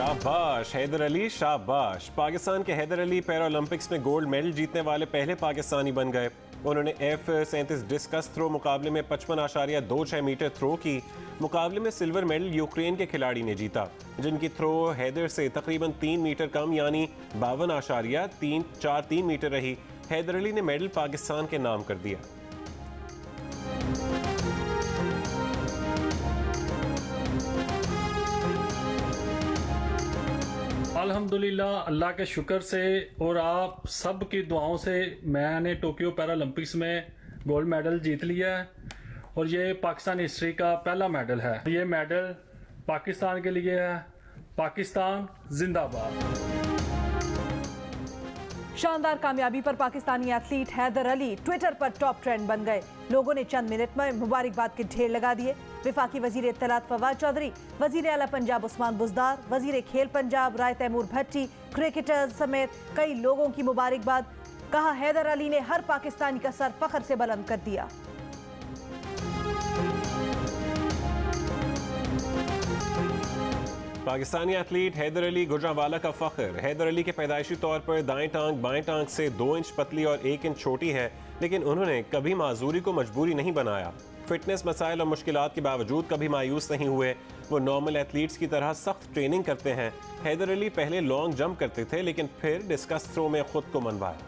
शाबाश हैदर अली, शाबाश। पाकिस्तान के हैदर अली पैरालंपिक्स में गोल्ड मेडल जीतने वाले पहले पाकिस्तानी बन गए। उन्होंने F-37 डिस्कस थ्रो मुकाबले में 55.26 मीटर थ्रो की। मुकाबले में सिल्वर मेडल यूक्रेन के खिलाड़ी ने जीता, जिनकी थ्रो हैदर से तकरीबन 3 मीटर कम यानी 52.343 मीटर रही। हैदर अली ने मेडल पाकिस्तान के नाम कर दिया। अल्हम्दुलिल्लाह, अल्लाह के शुक्र से और आप सब की दुआओं से मैंने टोक्यो पैरालंपिक्स में गोल्ड मेडल जीत लिया है और ये पाकिस्तान हिस्ट्री का पहला मेडल है। ये मेडल पाकिस्तान के लिए है। पाकिस्तान जिंदाबाद। शानदार कामयाबी पर पाकिस्तानी एथलीट हैदर अली ट्विटर पर टॉप ट्रेंड बन गए। लोगों ने चंद मिनट में मुबारकबाद के ढेर लगा दिए। विफाकी वजीर इत्तलात फवाद चौधरी, वजीर आला पंजाब उस्मान बुज़दार, वजीर खेल पंजाब राय तैमूर भट्टी, क्रिकेटर्स समेत कई लोगों की मुबारकबाद। कहा, हैदर अली ने हर पाकिस्तानी का सर फख्र से बुलंद कर दिया। पाकिस्तानी एथलीट हैदर अली गुजरांवाला का फख्र। हैदर अली के पैदाइशी तौर पर दाएं टांग बाएं टांग से 2 इंच पतली और 1 इंच छोटी है, लेकिन उन्होंने कभी माजूरी को मजबूरी नहीं बनाया। फिटनेस मसाइल और मुश्किलात के बावजूद कभी मायूस नहीं हुए। वो नॉर्मल एथलीट्स की तरह सख्त ट्रेनिंग करते हैं। हैदर अली पहले लॉन्ग जंप करते थे, लेकिन फिर डिस्कस थ्रो में खुद को मनवाया।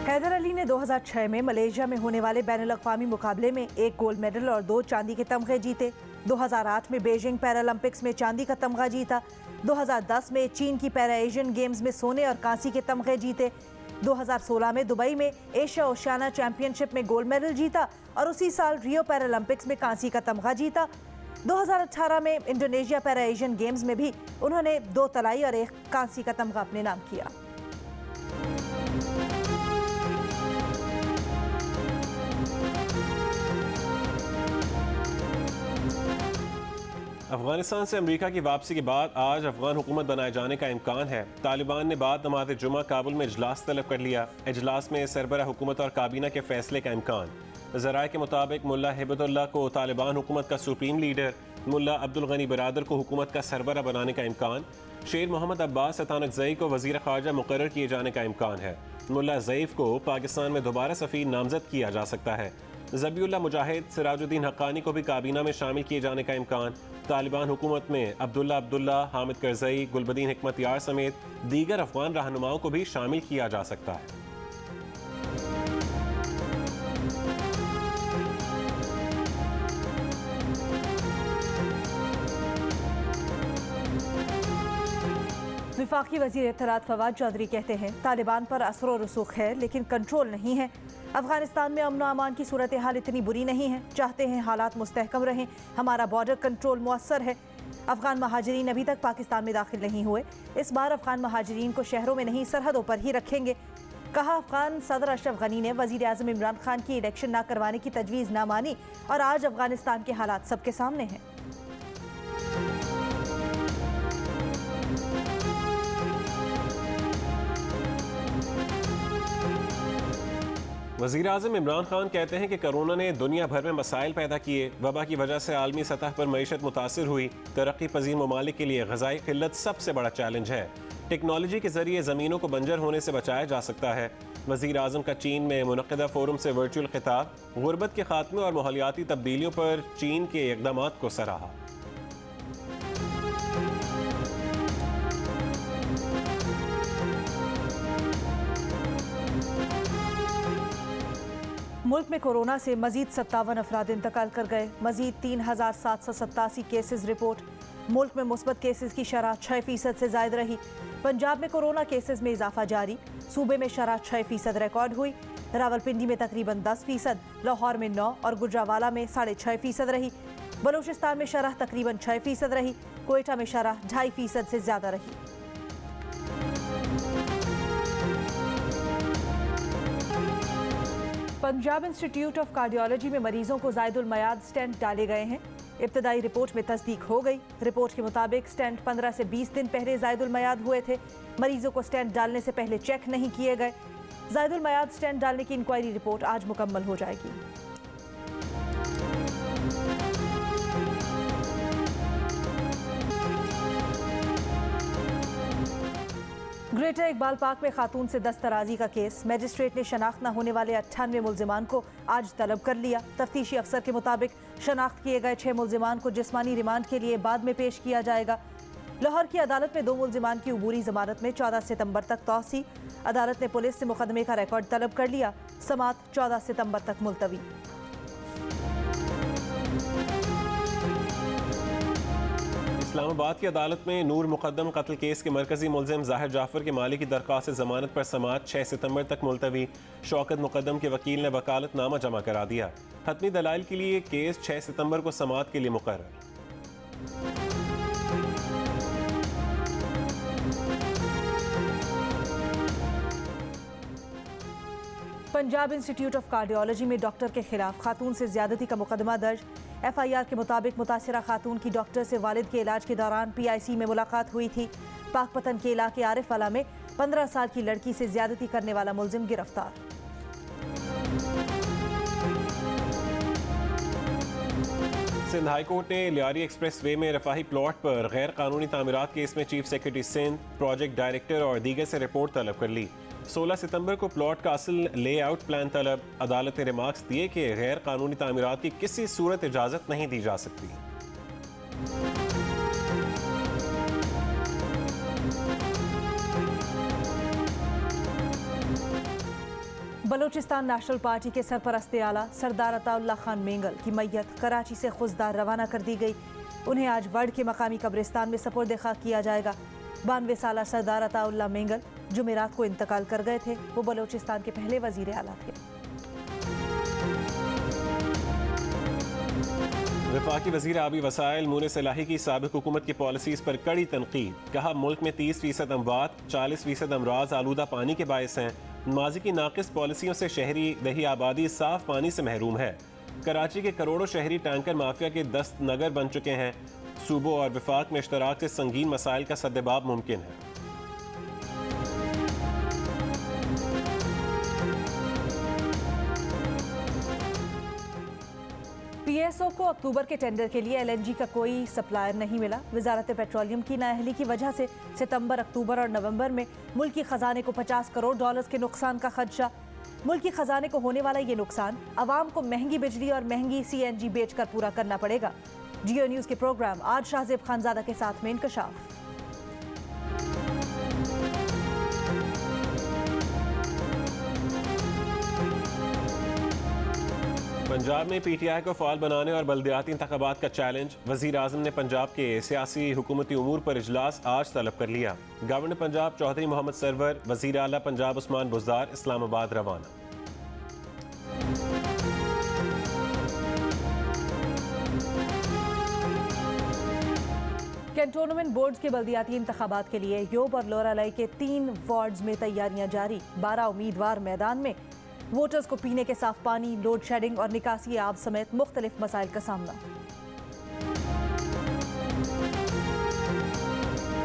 हैदर अली ने 2006 में मलेशिया में होने वाले बैनुल-अक़वामी मुकाबले में 1 गोल्ड मेडल और 2 चांदी के तमगे जीते। 2008 में बीजिंग पैरालंपिक्स में चांदी का तमगा जीता। 2010 में चीन की पैरा एशियन गेम्स में सोने और कांसी के तमगे जीते। 2016 में दुबई में एशिया ओशियाना चैंपियनशिप में गोल्ड मेडल जीता और उसी साल रियो पैरालंपिक्स में कांसी का तमगा जीता। 2018 में इंडोनेशिया पैरा एशियन गेम्स में भी उन्होंने 2 तलाई और 1 कांसी का तमगा अपने नाम किया। अफगानिस्तान से अमेरिका की वापसी के बाद आज अफगान हुकूमत बनाए जाने का इम्कान है। तालिबान ने बाद नमाज जुमा काबुल में इजलास तलब कर लिया। इजलास में सरबराह हुकूमत और काबीना के फैसले का इम्कान। ज़राए के मुताबिक मुल्ला हिबतुल्लाह को तालिबान हुकूमत का सुप्रीम लीडर, मुल्ला अब्दुल गनी बरादर को हुकूमत का सरबराह बनाने का इम्कान। शेर मोहम्मद अब्बास अतानकज़ई को वज़ीर ख़ारजा मुकर्रर किए जाने का इम्कान है। मुल्ला ज़ईफ़ को पाकिस्तान में दोबारा सफ़ीर नामज़द किया जा सकता है। ज़बीउल्लाह मुजाहिद, सिराजुद्दीन हक्कानी को भी काबीना में शामिल किए जाने का इम्कान। तालिबान हुकूमत में अब्दुल्ला, हामिद करज़ई, गुलबदीन हिकमत यार समेत दीगर अफगान रहनुमाओं को भी शामिल किया जा सकता है। विफाकी वज़ीर इत्तलात फवाद चौधरी कहते हैं, तालिबान पर असर व रसूख है लेकिन कंट्रोल नहीं है। अफगानिस्तान में अमन अमान की सूरत हाल इतनी बुरी नहीं है। चाहते हैं हालात मुस्तहकम रहें। हमारा बॉर्डर कंट्रोल मुअस्सर है। अफगान महाजरीन अभी तक पाकिस्तान में दाखिल नहीं हुए। इस बार अफगान महाजरीन को शहरों में नहीं सरहदों पर ही रखेंगे। कहा, अफगान सदर अशरफ गनी ने वज़ीर आज़म इमरान खान की इलेक्शन न करवाने की तजवीज़ न मानी और आज अफगानिस्तान के हालात सबके सामने हैं। वज़ीर आज़म इमरान खान कहते हैं कि कोरोना ने दुनिया भर में मसाइल पैदा किए। वबा की वजह से आलमी सतह पर मईशत मुतासिर हुई। तरक्की पजीर ममालिक के लिए ग़िज़ाई क़िल्लत सबसे बड़ा चैलेंज है। टेक्नोलॉजी के ज़रिए ज़मीनों को बंजर होने से बचाया जा सकता है। वज़ीर आज़म का चीन में मुनक़िदा फ़ोरम से वर्चुअल खिताब। गुर्बत के खात्मे और माहौलियाती तब्दीलियों पर चीन के इक़दामात को सराहा। मुल्क में कोरोना से मजीद 57 अफराद इंतकाल कर गए। मजीद 3787 केसेस रिपोर्ट। मुल्क में मुस्बत केसेस की शरह 6% से ज़ायद रही। पंजाब में कोरोना केसेस में इजाफा जारी। सूबे में शरह 6% रिकॉर्ड हुई। रावलपिंडी में तकरीबन 10%, लाहौर में 9 और गुजरांवाला में 6.5% रही। बलूचिस्तान में शरह तकरीबन 6% रही। कोयटा में शरह 2.5% से ज़्यादा रही। पंजाब इंस्टीट्यूट ऑफ कार्डियोलॉजी में मरीजों को ज़ायदुल मयाद स्टेंट डाले गए हैं। इब्तदाई रिपोर्ट में तस्दीक हो गई। रिपोर्ट के मुताबिक स्टेंट 15 से 20 दिन पहले ज़ायदुल मयाद हुए थे। मरीजों को स्टेंट डालने से पहले चेक नहीं किए गए। ज़ायदुल मयाद स्टेंट डालने की इंक्वायरी रिपोर्ट आज मुकम्मल हो जाएगी। ग्रेटर इकबाल पार्क में खातून से दस्तराजी का केस। मजिस्ट्रेट ने शनाख्त न होने वाले 98 मुलजिमान को आज तलब कर लिया। तफ्तीशी अफसर के मुताबिक शनाख्त किए गए 6 मुलजिमान को जिस्मानी रिमांड के लिए बाद में पेश किया जाएगा। लाहौर की अदालत में 2 मुलजिमान की उबूरी जमानत में 14 सितंबर तक तौसी। अदालत ने पुलिस से मुकदमे का रिकॉर्ड तलब कर लिया। समात 14 सितंबर तक मुलतवी। इस्लामाबाद की अदालत में नूर मुकद्दम कत्ल केस के मरकजी मुलजिम जाहिर जाफर के माली की दरख्वास्त जमानत पर समात 6 सितंबर तक मुलतवी। शौकत मुकद्दम के वकील ने वकालतनामा जमा करा दिया। हतमी दलाइल के लिए केस 6 सितंबर को समात के लिए मुकर्रर। पंजाब इंस्टीट्यूट ऑफ कार्डियोलॉजी में डॉक्टर के खिलाफ खातून से ज्यादती का मुकदमा दर्ज। एफआईआर के मुताबिक मुतासिरा खातून की डॉक्टर से वालिद के इलाज के दौरान पीआईसी में मुलाकात हुई थी। पाकपतन के इलाके आरिफ वाला में 15 साल की लड़की से ज्यादती करने वाला मुलजिम गिरफ्तार। सिंध हाई कोर्ट ने लियारी एक्सप्रेस वे में रफाही प्लॉट पर गैर कानूनी तामीरात केस में chief secretary Sindh, project director और दीगर से रिपोर्ट तलब कर ली। 16 सितंबर को प्लॉट का असल लेआउट प्लान तलब। अदालत ने रिमार्क्स दिए कि गैर कानूनी तामीरात की किसी सूरत इजाजत नहीं दी जा सकती। बलोचिस्तान नेशनल पार्टी के सरपरस्त आला सरदार अताउल्लाह खान मेंगल की मैयत कराची से खुजदार रवाना कर दी गई। उन्हें आज वर्ड के मकामी कब्रिस्तान में सपुर्द खाक किया जाएगा। 92 साल सरदार अताउल्लाह मेंगल जुमेरात को इंतकाल कर गए थे। वो बलोचिस्तान के पहले वजीर आला थे। वफाकी वजीर आबी वसाइल मुनिस इलाही की साबिक हुकूमत की पॉलिसीज पर कड़ी तनकीद। कहा मुल्क में 30% अमवात 40% अमराज आलूदा पानी के बायस हैं। माजी की नाकिस पॉलिसियों से शहरी दही आबादी साफ पानी से महरूम है। कराची के करोड़ों शहरी टैंकर माफिया के दस्त नगर बन चुके हैं। सूबों और वफाक में इश्तराक से संगीन मसाइल का सद्देबाब मुमकिन है। पीएसओ को अक्टूबर के टेंडर के लिए एलएनजी का कोई सप्लायर नहीं मिला। वजारत पेट्रोलियम की नाअहली की वजह से सितंबर, अक्टूबर और नवंबर में मुल्की खजाने को $50 करोड़ के नुकसान का खदशा। मुल्की खजाने को होने वाला ये नुकसान अवाम को महंगी बिजली और महंगी सीएनजी बेचकर पूरा करना पड़ेगा। जियो न्यूज के प्रोग्राम आज शाहजेब खानजादा के साथ में इंकशाफ। पंजाब में पीटीआई को फाल बनाने और बल्दियाती इंतखाबात का चैलेंज। वजीर आजम ने पंजाब के सियासी हुकूमती उमूर पर इजलास आज तलब कर लिया। गवर्नर पंजाब चौधरी मोहम्मद सरवर, वजीर आला पंजाब उस्मान बुज़दार इस्लामाबाद रवाना। कैंटोनमेंट बोर्ड के बल्दियाती इंतखाबात के लिए योब और लोरालाई के 3 वार्ड्स में तैयारियां जारी। 12 उम्मीदवार मैदान में। वोटर्स को पीने के साफ पानी, लोड शेडिंग और निकासी आब समेत मुख्तलिफ मसाइल का सामना।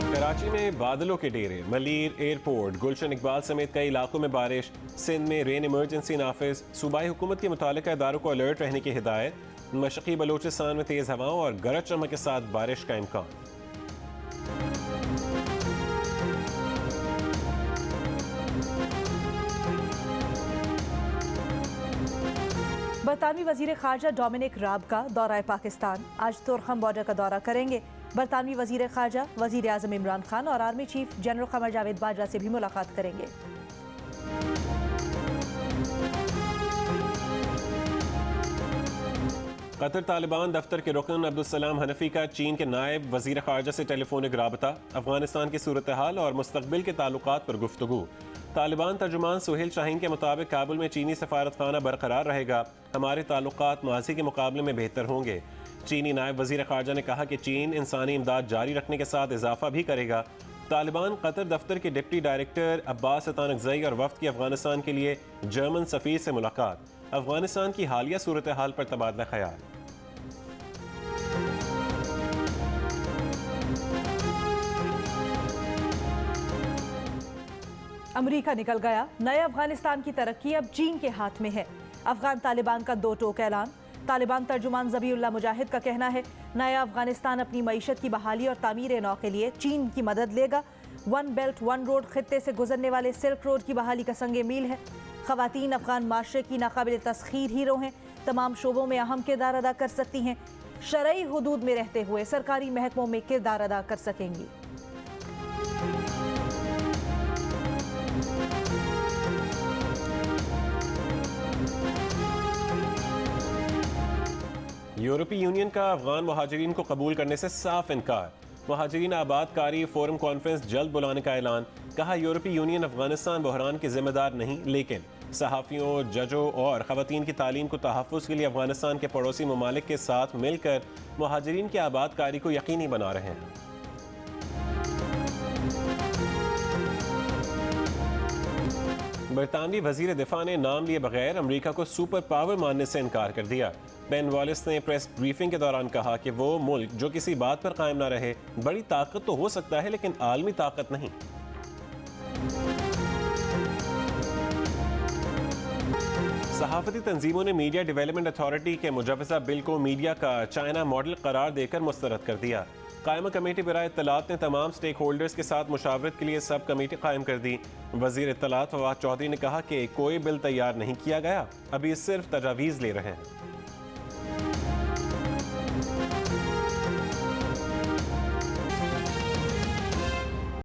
कराची में बादलों के डेरे, मलीर एयरपोर्ट, गुलशन इकबाल समेत कई इलाकों में बारिश। सिंध में रेन इमरजेंसी नाफिज। सूबाई हुकूमत के मुतालिका इदारों को अलर्ट रहने की हिदायत। मशरक़ी बलूचिस्तान में तेज़ हवाओं और गरज चमक के साथ बारिश का इम्कान। बरतानवी वजीर खारजा डोमिनिक राब का दौरा पाकिस्तान। आज तुरखम बॉर्डर का दौरा करेंगे। बरतानवी वजीर खारजा वजीर आजम इमरान खान और army chief general Qamar Javed Bajwa से भी मुलाकात करेंगे। कतर तालिबान दफ्तर के रुकन अब्दुल सलाम हनफी का चीन के नायब वजीर खारजा से टेलीफोनिक राबता। अफगानिस्तान की सूरत हाल और मुस्तकबिल के ताल्लुकात पर गुफ्तगू। तालिबान तर्जुमान सुहेल शाहीन के मुताबिक काबुल में चीनी सफारतखाना बरकरार रहेगा। हमारे ताल्लुकात माजी के मुकाबले में बेहतर होंगे। चीनी नायब वजीर खारजा ने कहा कि चीन इंसानी इमदाद जारी रखने के साथ इजाफा भी करेगा। तालिबान कतर दफ्तर के डिप्टी डायरेक्टर अब्बास अतानकज़ई और वफ्द की अफगानिस्तान के लिए जर्मन सफ़ीर से मुलाकात। अफगानिस्तान की हालिया सूरत हाल पर तबादला ख्याल। अमेरिका निकल गया। नए अफगानिस्तान की तरक्की अब चीन के हाथ में है। अफगान तालिबान का 2 टोक ऐलान। तालिबान तर्जुमान ज़बीउल्लाह मुजाहिद का कहना है नया अफगानिस्तान अपनी मईशत की बहाली और तामीर नौ के लिए चीन की मदद लेगा। वन बेल्ट वन रोड खित्ते से गुजरने वाले सिल्क रोड की बहाली का संगे मील है। खवातीन अफगान माशरे की नाकाबिल तस्खीर हीरो हैं, तमाम शोबों में अहम किरदार अदा कर सकती हैं, शरई हुदूद में रहते हुए सरकारी महकमों में किरदार अदा कर सकेंगी। यूरोपीय यूनियन का अफगान महाजरीन को कबूल करने से साफ इनकार। महाजरीन आबादकारी फोरम कॉन्फ्रेंस जल्द बुलाने का ऐलान। कहा यूरोपीय यूनियन अफगानिस्तान बहरान के जिम्मेदार नहीं, लेकिन सहाफ़ियों, जजों और ख़वातीन की तालीम को तहफ़्फ़ुज़ के लिए अफगानिस्तान के पड़ोसी ममालिक के साथ मिलकर महाजरीन की आबादकारी को यकीनी बना रहे हैं। बरतानवी वजीर दिफा ने नाम लिए बगैर अमरीका को सुपर पावर मानने से इनकार कर दिया। बेन वॉलिस ने प्रेस ब्रीफिंग के दौरान कहा कि वो मुल्क जो किसी बात पर कायम ना रहे, बड़ी ताकत तो हो सकता है लेकिन आलमी ताकत नहीं। सहाफती तंजीमों ने मीडिया डेवलपमेंट अथॉरिटी के मुजवजा बिल को मीडिया का चाइना मॉडल करार देकर मुस्तरद कर दिया। कायमा कमेटी बराए इत्तलात ने तमाम स्टेक होल्डर्स के साथ मुशावरत के लिए सब कमेटी कायम कर दी। वजीर इत्तलात फवाद चौधरी ने कहा कि कोई बिल तैयार नहीं किया गया, अभी सिर्फ तजावीज़ ले रहे हैं।